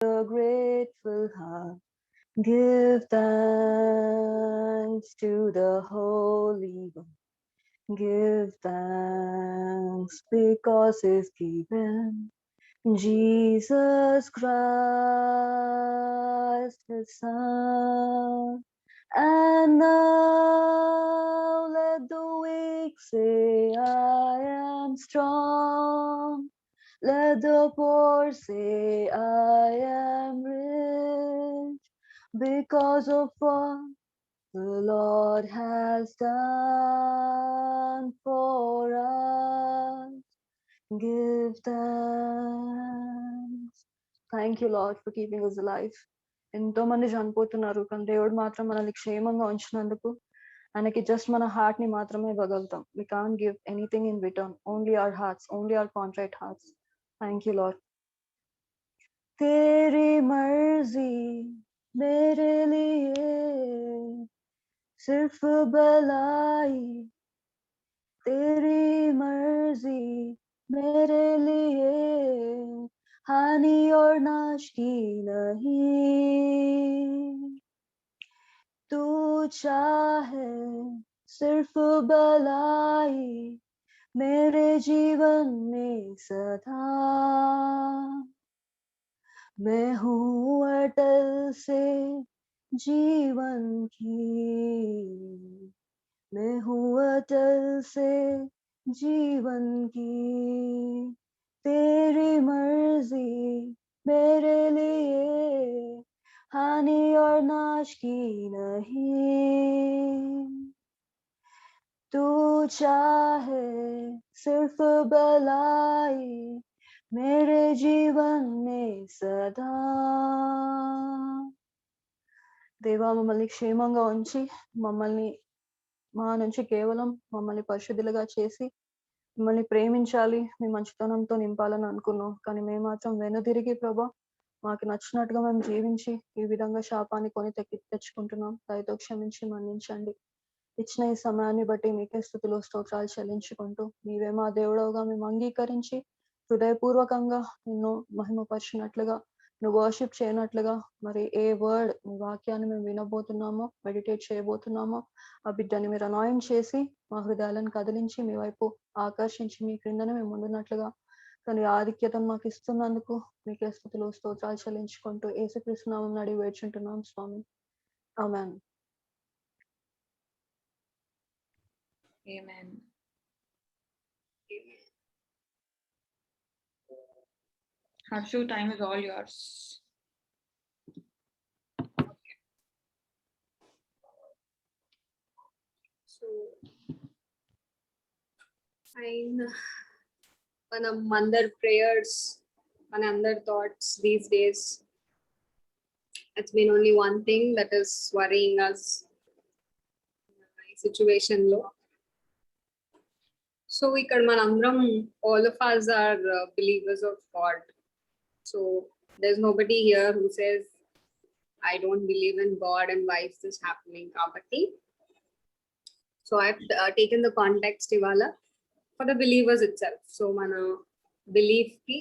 a grateful heart. Give thanks to the Holy One. Give thanks because He's given Jesus Christ, His Son. And now let the weak say, I am strong. Let the poor say, I am rich because of what the Lord has done for us. Give thanks. Thank you, Lord, for keeping us alive. ఎంతో మంది చనిపోతున్నారు కానీ దేవుడు మాత్రం మనల్ని క్షేమంగా ఉంచినందుకు ఆయనకి just మన హార్ట్ ని మాత్రమే ఇవ్వగలుగుతాం. We can't give anything in return, only our hearts, only our contrite hearts. Thank you, Lord. तेरी मर्जी मेरे लिए सिर्फ भलाई, तेरी मर्जी मेरे लिए हानि और नाश की नहीं. तू चाहे सिर्फ भलाई मेरे जीवन में सदा. मैं हूँ अटल से जीवन की, मैं हूँ अटल से जीवन की. तेरी मर्जी मेरे लिए हानि और नाश की नहीं. तू चाहे सिर्फ भलाई मेरे जीवन में सदा. దేవా మమ్మల్ని క్షేమంగా ఉంచి మమ్మల్ని మా నుంచి కేవలం మమ్మల్ని పరిశుద్ధులుగా చేసి మిమ్మల్ని ప్రేమించాలి, మీ మంచితనంతో నింపాలని అనుకున్నాం. కానీ మేము మాత్రం వెనుదిరిగి ప్రభా మాకు నచ్చినట్టుగా మేము జీవించి ఈ విధంగా శాపాన్ని కొని తెచ్చుకుంటున్నాం. దయతో క్షమించి మన్నించండి. ఇచ్చిన ఈ సమయాన్ని బట్టి మీకే స్తుతులు స్తోత్రాలు చెల్లించుకుంటూ నీవే మా దేవుడవుగా మేము అంగీకరించి హృదయపూర్వకంగా నిన్ను మహిమపరిచినట్లుగా, నువ్వు వర్షిప్ చేయనట్లుగా మరి ఏ వర్డ్ మీ వాక్యాన్ని మేము వినబోతున్నామో, మెడిటేట్ చేయబోతున్నామో ఆ బిడ్డని మీరు అనాయింట్ చేసి మా హృదయాలను కదిలించి మీ వైపు ఆకర్షించి మీ క్రిందనే మేము ఉండినట్లుగా కానీ ఆధిక్యతను మాకు ఇస్తున్నందుకు మీకే స్తుతులు స్తోత్రాలు చెల్లించుకుంటూ యేసుక్రీస్తు నామమున అడిగి వేడుచుంటున్నాం స్వామి. ఆమేన్. Amen. Harshu, time is all yours. So, fine. Manam అందరి prayers, మన అందరి thoughts these days, it's been only one thing that is worrying us in situation lo. So ఇక్కడ మనందరం all of us are believers of God. So there's nobody here who says I don't believe in God and why is this happening kabatti. So I've taken the context ivala for the believers itself. So mana belief ki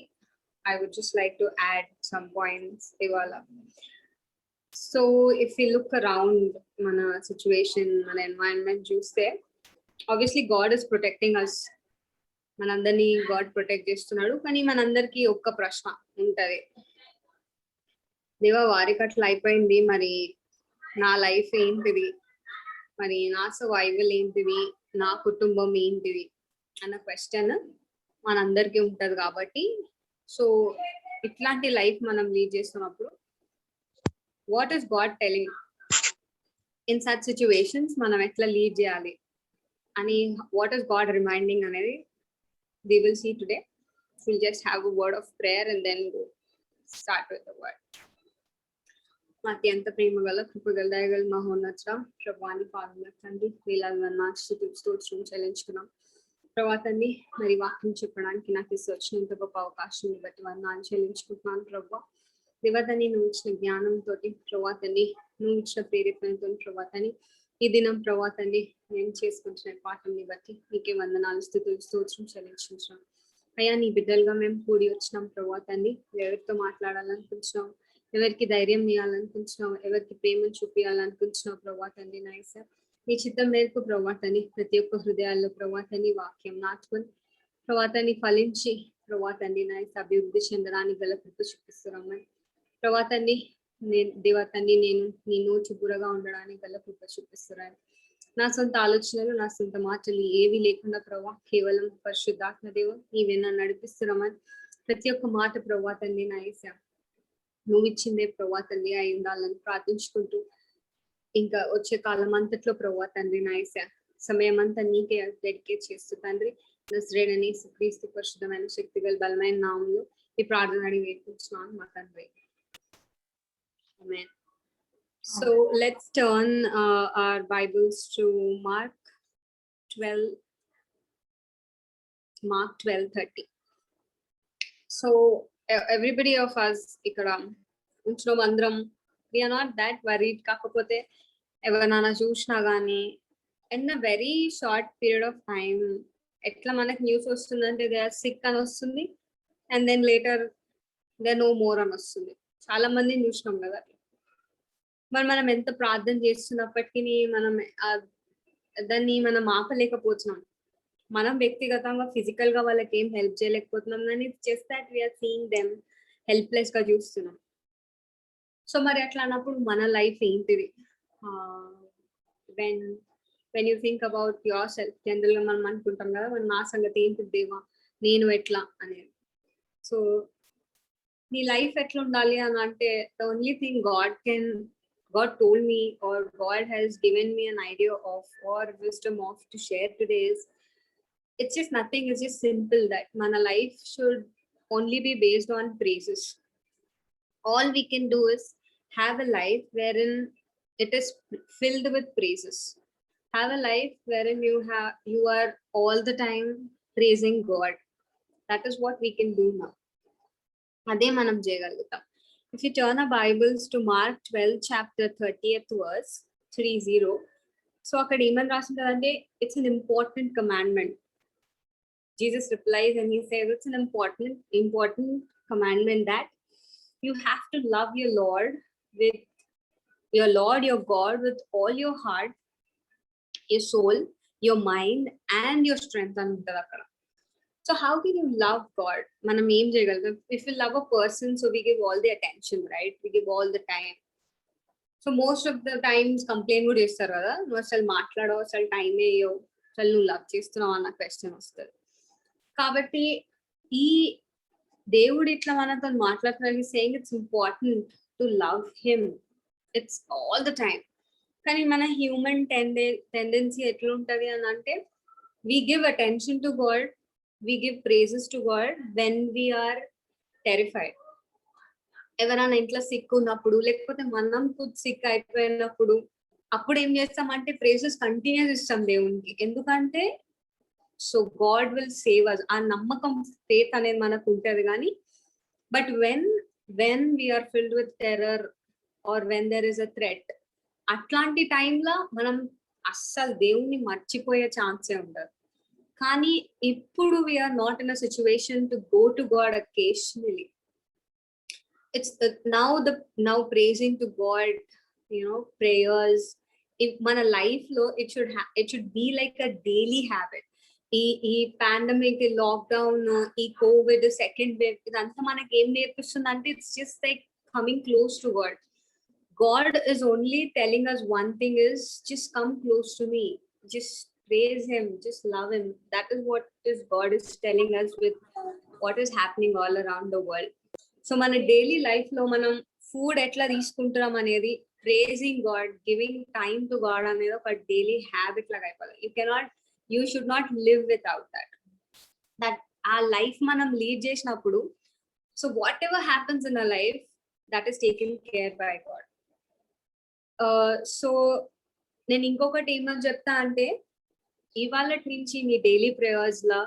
I would just like to add some points ivala. So if we look around mana situation, mana environment చూస్తే obviously God is protecting us. మనందరినీ God protect చేస్తున్నాడు. కానీ మనందరికీ ఒక్క ప్రశ్న ఉంటది, దేవా వారికి అట్లా అయిపోయింది, మరి నా లైఫ్ ఏంటిది, మరి నా సర్వైవల్ ఏంటిది, నా కుటుంబం ఏంటిది అన్న క్వశ్చన్ మనందరికీ ఉంటది. కాబట్టి సో ఇట్లాంటి లైఫ్ మనం లీడ్ చేస్తున్నప్పుడు what is God telling in such situations, మనం ఎట్లా లీడ్ చేయాలి అని వాట్ ఈస్ గాడ్ రిమైండింగ్ అనేది we will see today. We'll just have a word of prayer and then go start with the word. అత్యంత ప్రేమగల కృపగల దయగల మహోన్నత ప్రభువాని పాదముల తండ్రి వేలాది వందనాలు స్తుతులు స్తోత్రం చెల్లించుకున్నాం ప్రభా తండ్రి. మరి వాక్యం చెప్పడానికి నాకు వచ్చినంత గొప్ప అవకాశం బట్టి వందనాలు చెల్లించుకుంటున్నాను ప్రభా. దేవా తండ్రి నువ్వు ఇచ్చిన జ్ఞానంతో ప్రభా తండ్రి, నువ్వు ఇచ్చిన ప్రేరేపణతో ప్రభా తండ్రి ఈ దినం ప్రభా తండ్రి నేను చేసుకుంటున్న పాఠంని బట్టి నీకే వందనాలు స్తుతులు స్తోత్రం చెల్లించుకుంటున్నాం అయ్యా. నీ బిడ్డలుగా మేము కూడి వచ్చినాం ప్రభా తండ్రి, ఎవరితో మాట్లాడాలనుకుంటున్నాం ఎవరికి ధైర్యం ఇవ్వాలనుకుంటున్నావు, ఎవరికి ప్రేమను చూపించాలనుకుంటున్నావు ప్రభా తండ్రి నా యేసయ్య. నీ చిత్తం మేరకు ప్రభా తండ్రి ప్రతి ఒక్క హృదయాల్లో ప్రభా తండ్రి వాక్యం నాటుకొని ప్రభా తండ్రి ఫలించి ప్రభా తండ్రి నా యేసయ్య అభివృద్ధి చెందడానికి గల కృప చూపిస్తున్నామని ప్రభా తండ్రి దేవా తండ్రి నేను నీ నోటి బురగా ఉండడానికి గల కృప చూపిస్తున్నాను. నా సొంత ఆలోచనలు నా సొంత మాటలు ఏవి లేకుండా ప్రభా కేవలం పరిశుద్ధాత్మ దేవ నీవే నన్ను నడిపిస్తున్నామని ప్రతి ఒక్క మాట ప్రభా తండ్రి నా యేసయ్య నువ్వు ఇచ్చిందే ప్రభా తండ్రి అయి ఉండాలని ప్రార్థించుకుంటూ ఇంకా వచ్చే కాలం అంతట్లో ప్రభా తండ్రి నా యేసయ్య సమయం అంతా నీకే డెడికేట్ చేస్తూ తండ్రి నజరేయుడైన యేసుక్రీస్తు పరిశుద్ధమైన శక్తి గల బలమైన నామములో ఈ ప్రార్థన అడిగి వేడుకుంటున్నాను మా తండ్రి. Amen. So let's turn our Bibles to Mark 12:30. So everybody of us ఇక్కడ ఉంచడం అందరం we are not that worried. కాకపోతే ఎవరైనా చూసినా కానీ in a very short period of time ఎట్లా మనకి న్యూస్ వస్తుందంటే దే ఆర్ సిక్ అని వస్తుంది and then later they no more అని వస్తుంది. చాలా మందిని చూసినాం కదా. మరి మనం ఎంత ప్రార్థన చేస్తున్నప్పటికీ మనం దాన్ని మనం ఆపలేకపోతున్నాం. మనం వ్యక్తిగతంగా ఫిజికల్ గా వాళ్ళకి ఏం హెల్ప్ చేయలేకపోతున్నాం కానీ just that we're seeing them helpless గా చూస్తున్నాం. సో మరి అట్లా అన్నప్పుడు మన లైఫ్ ఏంటిది? When you think about yourself general గా మనం అనుకుంటాం కదా మరి నా సంగతి ఏంటి దేవా నేను ఎట్లా అనేది. సో నీ లైఫ్ ఎట్లా ఉండాలి అని అంటే the only thing God told me or God has given me an idea of or wisdom of to share today is it's just nothing, it's just simple that mana life should only be based on praises. All we can do is have a life wherein it is filled with praises. Have a life wherein you are all the time praising God. That is what we can do now. Ade manam cheyagalugutam. If you turn our Bibles to Mark 12 chapter 30th verse 30. So akkada em rasundadante it's an important commandment. Jesus replies and he says it's an important commandment that you have to love your Lord, your God with all your heart, your soul, your mind and your strength antara akkada. So how can you love God? Manam em cheyagalagam. If you love a person, so we give all the attention, right? We give all the time. So most of the times complain would chestaru kada, no asal maatlado, asal time ayyo, asal nu love chestunavu anna question vastadi. Kabatti ee దేవుడు ఇట్లా మనతో మాట్లాడుతున్నారు saying it's important to love him. It's all the time. కానీ మన human tendency ఎట్లా ఉంటది అని అంటే we give attention to God, we give praises to God when we are terrified. ఎవరైనా ఇంట్లో సిక్ ఉన్నప్పుడు లేకపోతే మనం సిక్ అయిపోయినప్పుడు అప్పుడు ఏం చేస్తామంటే ప్రేజెస్ కంటిన్యూస్ ఇస్తాం దేవునికి. ఎందుకంటే so God will save us, ఆ నమ్మకం ఫేత్ అనేది మనకు ఉంటది. కానీ but when we're filled with terror or when there is a threat, అట్లాంటి టైంలో మనం అస్సలు దేవుణ్ణి మర్చిపోయే ఛాన్సే ఉండదు. కానీ ఇప్పుడు we're not in a situation to go to God occasionally. It's now praising to God, prayers. If మన లైఫ్ లో it should be like a daily habit. ఈ పాండమిక్, లాక్డౌన్, ఈ కోవిడ్ సెకండ్ వేవ్ ఇదంతా మనకి ఏం నేర్పిస్తుంది అంటే it's just like coming close to God. God is only telling us one thing is just come close to me, just praise him, just love him. That is what God is telling us with what is happening all around the world. So మన daily life లో మనం food ఎట్లా తీసుకుంటున్నాం అనేది praising God, giving time to God అనేది ఒక daily habit లాగా అయిపోవాలి. You should not live without that ఆ లైఫ్ మనం లీడ్ చేసినప్పుడు so what ever happens in a life that is taken care bye God. So నేను ఇంకొకటి ఏమని చెప్తా అంటే ఇవాళ నుంచి మీ డైలీ ప్రేయర్స్ లా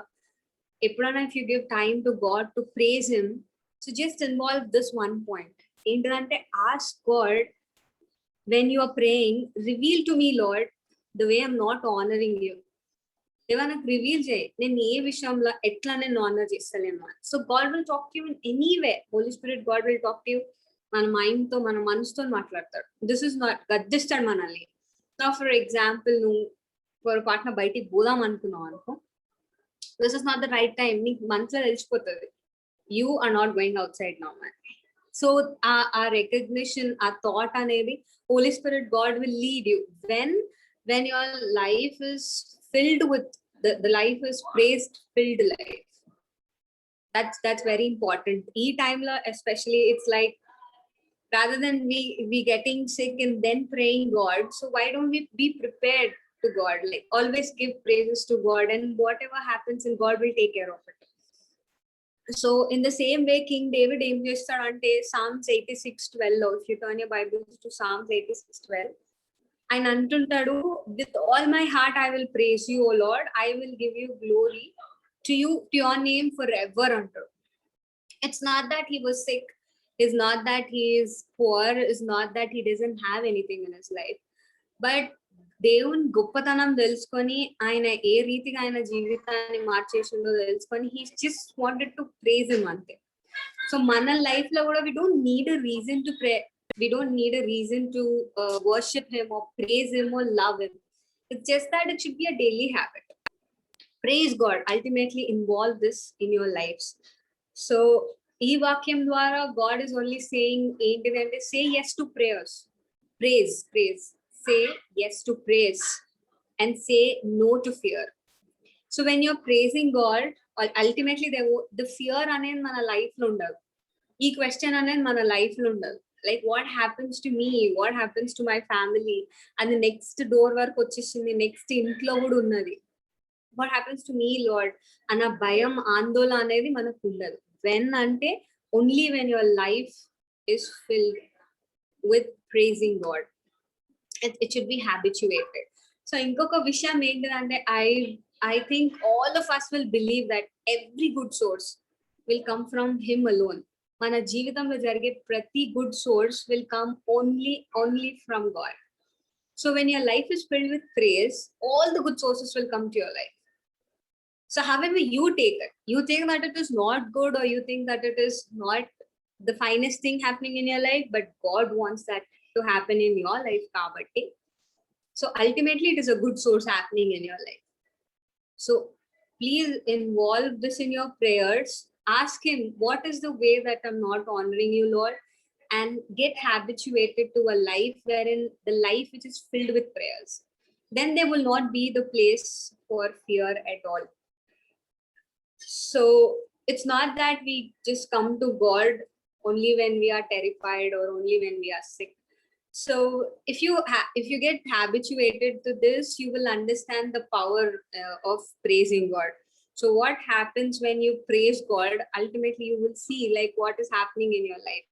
ఎప్పుడైనా if you give time to God to praise him, so just involve this one point. Endante ask God when you are praying, reveal to me Lord the way I'm not honoring you. Deva nak reveal chey nenu ee vishayamlo etla nenu honor chestalenu. So God will talk to you in any way. Holy Spirit, God will talk to you మన mind తో మన మనసుతో మాట్లాడతాడు. This is not గద్దిస్తాడు మనల్ని. నా for example నువ్వు పొరపాటున బయటికి పోదాం అనుకున్నావు అనుకో, this is not the right time, నీకు మనసులో తెలిసిపోతుంది you are not going outside now man. So ఆ రికగ్నిషన్, ఆ థాట్ అనేది Holy Spirit, God will lead you when your life is filled with the life is praise filled life. That's very important. E time la especially, it's like rather than we getting sick and then praying God, so why don't we be prepared to God? Like always give praises to God, and whatever happens, and God will take care of it. So in the same way, King David ఏం చేస్తాడంటే Psalms 86:12 లో, if you turn your Bibles to Psalms 86:12, ఆయన అంటుంటాడు, with all my heart I will praise you, O Lord, I will give you glory to your name forever అంటాడు. It's not that he was sick, it's not that he is poor, it's not that he doesn't have anything in his life, but దేవుని గొప్పతనం తెలుసుకొని ఆయన ఏ రీతిగా ఆయన జీవితాన్ని మార్చేసిందో తెలుసుకొని he just wanted to praise him అంతే. సో మన లైఫ్ లో కూడా we don't need a reason to pray, we don't need a reason to worship him or praise him or love him. It's just that it should be a daily habit. Praise God, ultimately involve this in your lives. So ఈ వాక్యం ద్వారా God is only saying ఏంటిదంటే say yes to prayers, praise, say yes to praise and say no to fear. So when you're praising God, ultimately the fear అనేది మన లైఫ్ లో ఉండదు, ఈ క్వశ్చన్ అనేది మన లైఫ్ లో ఉండదు. Like what happens to me, what happens to my family, and the next door వరకు వచ్చేసింది, నెక్స్ట్ ఇంట్లో కూడా ఉన్నది, what happens to me Lord అన్న భయం ఆందోళన అనేది మనకు ఉండదు. When అంటే only when your life is filled with praising God. It should be habituated. So ఇంకొక విషయం ఏంటంటే I think all of us will believe that every good source will come from him alone. మన జీవితంలో జరిగే ప్రతి good source will come only from God. So when your life is filled with praise, all the good sources will come to your life. So however you take it, you think that it is not good, or you think that it is not the finest thing happening in your life, but God wants that to happen in your life kabatti. So ultimately it is a good source happening in your life. So please involve this in your prayers. Ask him, what is the way that I'm not honoring you, Lord? And get habituated to a life wherein the life which is filled with prayers. Then there will not be the place for fear at all. So it's not that we just come to God only when we are terrified or only when we are sick. So if you get habituated to this, you will understand the power of praising God. So what happens when you praise God, ultimately you will see like what is happening in your life.